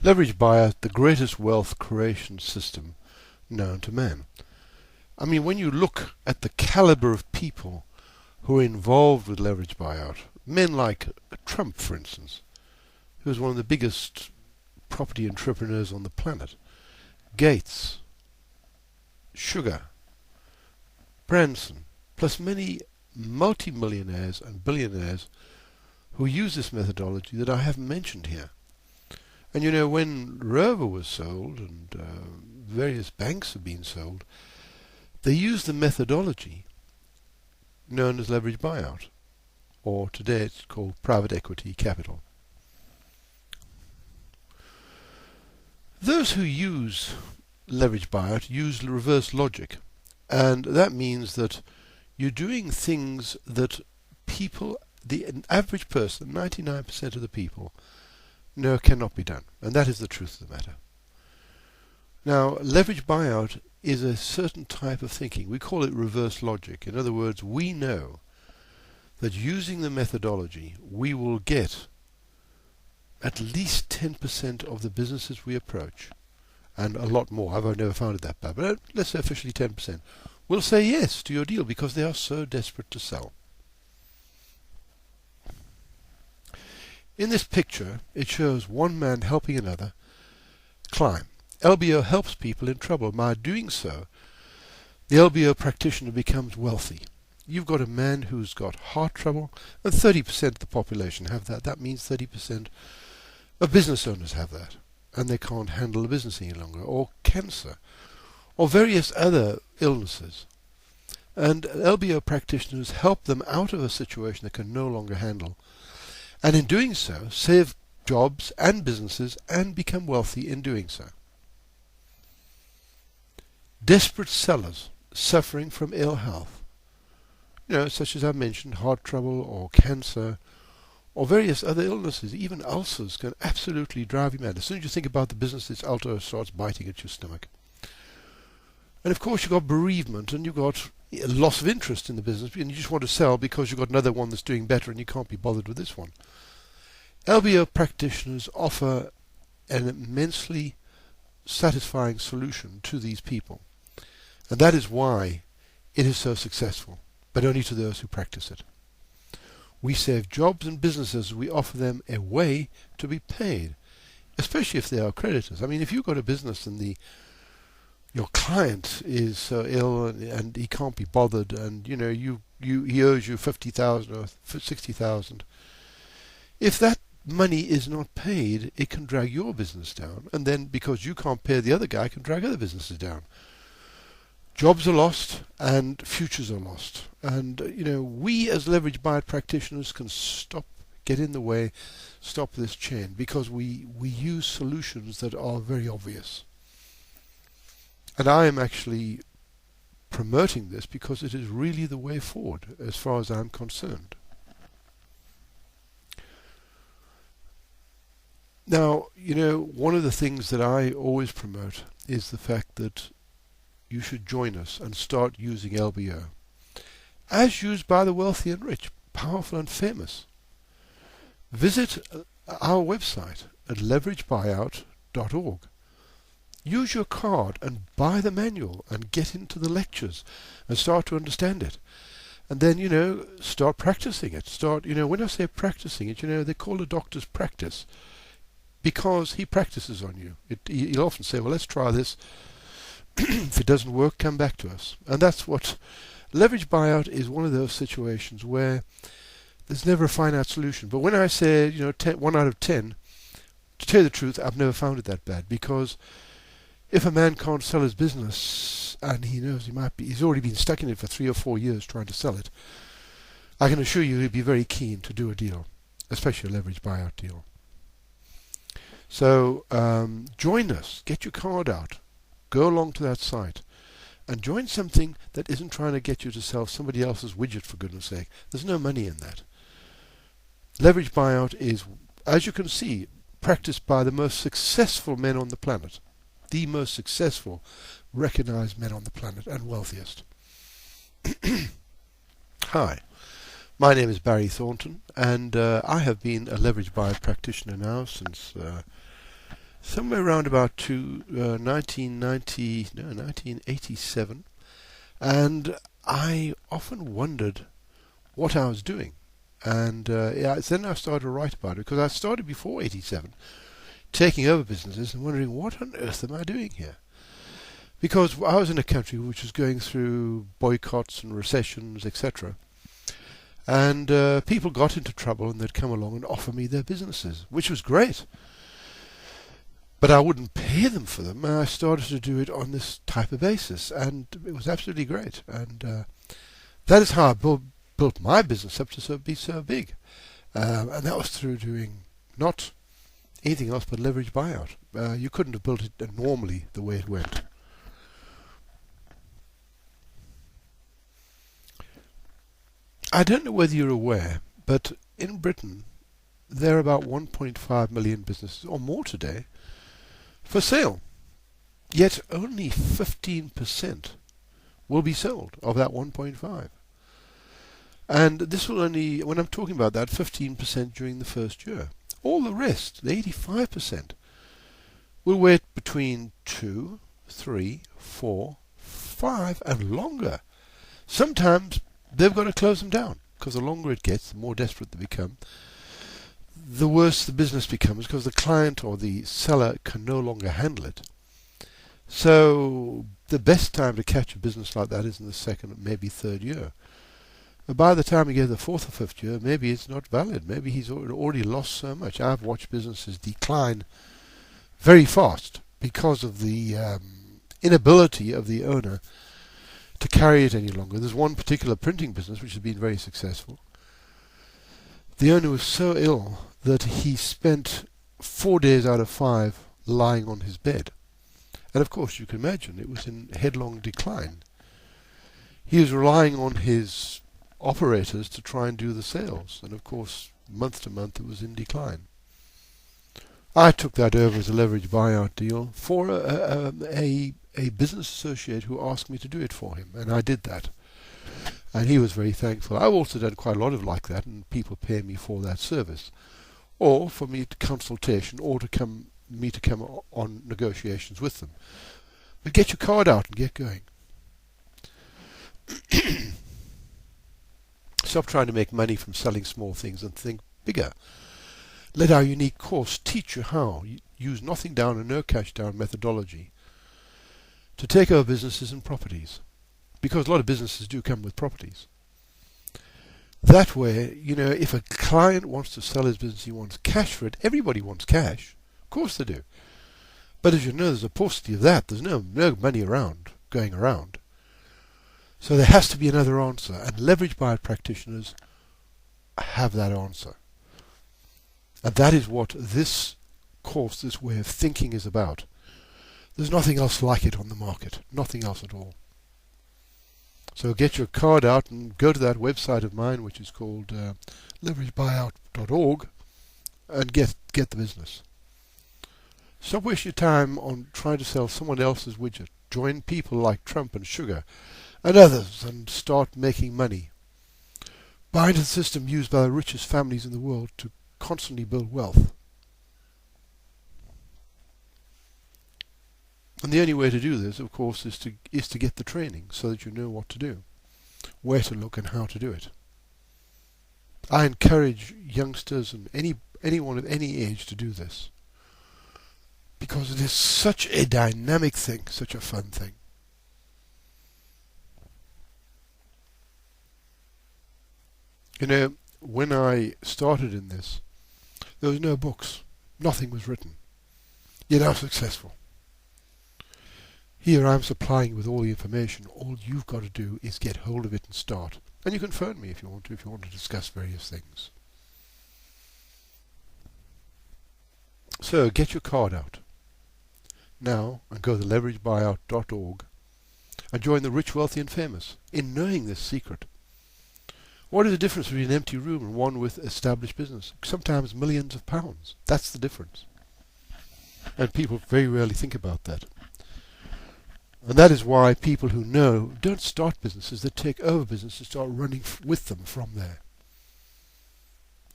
Leverage buyout, the greatest wealth creation system known to man. I mean, when you look at the caliber of people who are involved with leverage buyout, men like Trump, for instance, who is one of the biggest property entrepreneurs on the planet, Gates, Sugar, Branson, plus many multimillionaires and billionaires who use this methodology that I haven't mentioned here. And you know, when Rover was sold and various banks have been sold, they used the methodology known as leverage buyout, or today it's called private equity capital. Those who use leverage buyout use reverse logic, and that means that you're doing things that people, the average person, 99% of the people, know cannot be done, and that is the truth of the matter. Now, leverage buyout is a certain type of thinking. We call it reverse logic. In other words, we know that using the methodology, we will get at least 10% of the businesses we approach, and a lot more. I've never found it that bad, but let's say officially 10%, will say yes to your deal because they are so desperate to sell. In this picture, it shows one man helping another climb. LBO helps people in trouble. By doing so, the LBO practitioner becomes wealthy. You've got a man who's got heart trouble, and 30% of the population have that. That means 30% of business owners have that, and they can't handle the business any longer, or cancer, or various other illnesses. And LBO practitioners help them out of a situation they can no longer handle, and in doing so, save jobs and businesses and become wealthy in doing so. Desperate sellers suffering from ill health, such as I mentioned, heart trouble or cancer or various other illnesses, even ulcers can absolutely drive you mad. As soon as you think about the business, this ulcer starts biting at your stomach. And of course you've got bereavement and you've got a loss of interest in the business and you just want to sell because you've got another one that's doing better and you can't be bothered with this one. LBO practitioners offer an immensely satisfying solution to these people. And that is why it is so successful, but only to those who practice it. We save jobs and businesses. We offer them a way to be paid, especially if they are creditors. I mean, if you've got a business and your client is so ill and he can't be bothered, and he owes you 50,000 or 60,000. If that money is not paid, it can drag your business down, and then because you can't pay the other guy, it can drag other businesses down. Jobs are lost and futures are lost. And we as leverage buyout practitioners can get in the way, stop this chain, because we use solutions that are very obvious. And I am actually promoting this because it is really the way forward as far as I'm concerned. Now, one of the things that I always promote is the fact that you should join us and start using LBO, as used by the wealthy and rich, powerful and famous. Visit our website at leveragebuyout.org. Use your card and buy the manual and get into the lectures and start to understand it. And then, start practicing it. When I say practicing it, they call a doctor's practice because he practices on you. He'll often say, well, let's try this. If it doesn't work, come back to us. And that's what leverage buyout is, one of those situations where there's never a finite solution. But when I say, 1 out of 10, to tell you the truth, I've never found it that bad, because if a man can't sell his business and he knows he's already been stuck in it for 3 or 4 years trying to sell it, I can assure you he'd be very keen to do a deal, especially a leverage buyout deal. So join us, get your card out, go along to that site and join something that isn't trying to get you to sell somebody else's widget, for goodness sake. There's no money in that. Leverage buyout is, as you can see, practiced by the most successful men on the planet. The most successful, recognized men on the planet and wealthiest. Hi, my name is Barry Thornton, and I have been a leverage buyout practitioner now since somewhere around about 1987, and I often wondered what I was doing. And then I started to write about it, because I started before 87, taking over businesses and wondering, what on earth am I doing here? Because I was in a country which was going through boycotts and recessions, etc. And people got into trouble and they'd come along and offer me their businesses, which was great. But I wouldn't pay them for them, and I started to do it on this type of basis, and it was absolutely great. And that is how I built my business up to be so big. And that was through doing not anything else but leverage buyout. You couldn't have built it normally the way it went. I don't know whether you're aware, but in Britain there are about 1.5 million businesses or more today for sale. Yet only 15% will be sold of that 1.5. And this will only, when I'm talking about that, 15% during the first year. All the rest, the 85%, will wait between 2, 3, 4, 5 and longer. Sometimes they've got to close them down, because the longer it gets, the more desperate they become, the worse the business becomes, because the client or the seller can no longer handle it. So the best time to catch a business like that is in the second, maybe third year. But by the time you get to the fourth or fifth year, maybe it's not valid. Maybe he's already lost so much. I've watched businesses decline very fast because of the inability of the owner to carry it any longer. There's one particular printing business which has been very successful. The owner was so ill that he spent 4 days out of 5 lying on his bed. And of course you can imagine it was in headlong decline. He was relying on his operators to try and do the sales, and of course month to month it was in decline. I took that over as a leverage buyout deal for a business associate who asked me to do it for him, and I did that. And he was very thankful. I've also done quite a lot of like that, and people pay me for that service, or for me to consultation, or to come on negotiations with them. But get your card out and get going. Stop trying to make money from selling small things and think bigger. Let our unique course teach you how. Use nothing down and no cash down methodology to take over businesses and properties. Because a lot of businesses do come with properties. That way, if a client wants to sell his business, he wants cash for it. Everybody wants cash. Of course they do. But as you know, there's a paucity of that. There's no money going around. So there has to be another answer, and leverage buyout practitioners have that answer. And that is what this course, this way of thinking is about. There's nothing else like it on the market. Nothing else at all. So get your card out and go to that website of mine, which is called leveragebuyout.org, and get the business. Stop wasting your time on trying to sell someone else's widget. Join people like Trump and Sugar and others and start making money. Buy into the system used by the richest families in the world to constantly build wealth. And the only way to do this, of course, is to get the training so that you know what to do, where to look and how to do it. I encourage youngsters and anyone of any age to do this, because it is such a dynamic thing, such a fun thing. When I started in this, there was no books. Nothing was written. Yet I was successful. Here I'm supplying with all the information. All you've got to do is get hold of it and start. And you can phone me if you want to discuss various things. So get your card out now and go to leveragebuyout.org and join the rich, wealthy and famous in knowing this secret. What is the difference between an empty room and one with established business? Sometimes millions of pounds. That's the difference. And people very rarely think about that. And that is why people who know don't start businesses, they take over businesses, start running with them from there.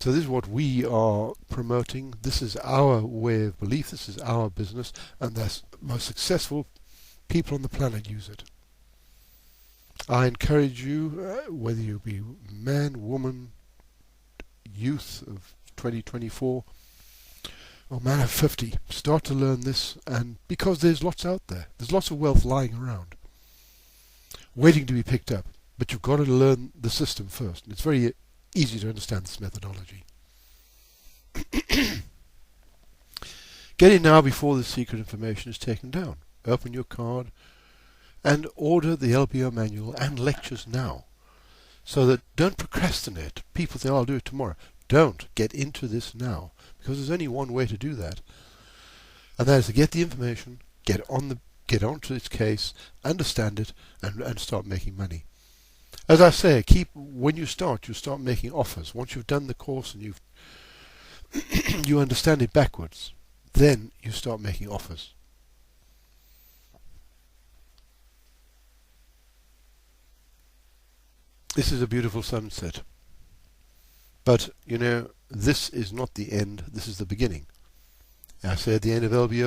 So this is what we are promoting. This is our way of belief. This is our business, and the most successful people on the planet use it. I encourage you, whether you be man, woman, youth of 2024, or man of 50, start to learn this, and because there's lots out there. There's lots of wealth lying around, waiting to be picked up. But you've got to learn the system first. And it's very easy to understand this methodology. Get in now before the secret information is taken down. Open your card and order the LBO manual and lectures now. So that don't procrastinate. People think, I'll do it tomorrow. Don't. Get into this now. Because there's only one way to do that. And that is to get the information, get onto its case, understand it, and start making money. As I say, when you start making offers. Once you've done the course and you understand it backwards, then you start making offers. This is a beautiful sunset. But, this is not the end, this is the beginning. I say at the end of LBO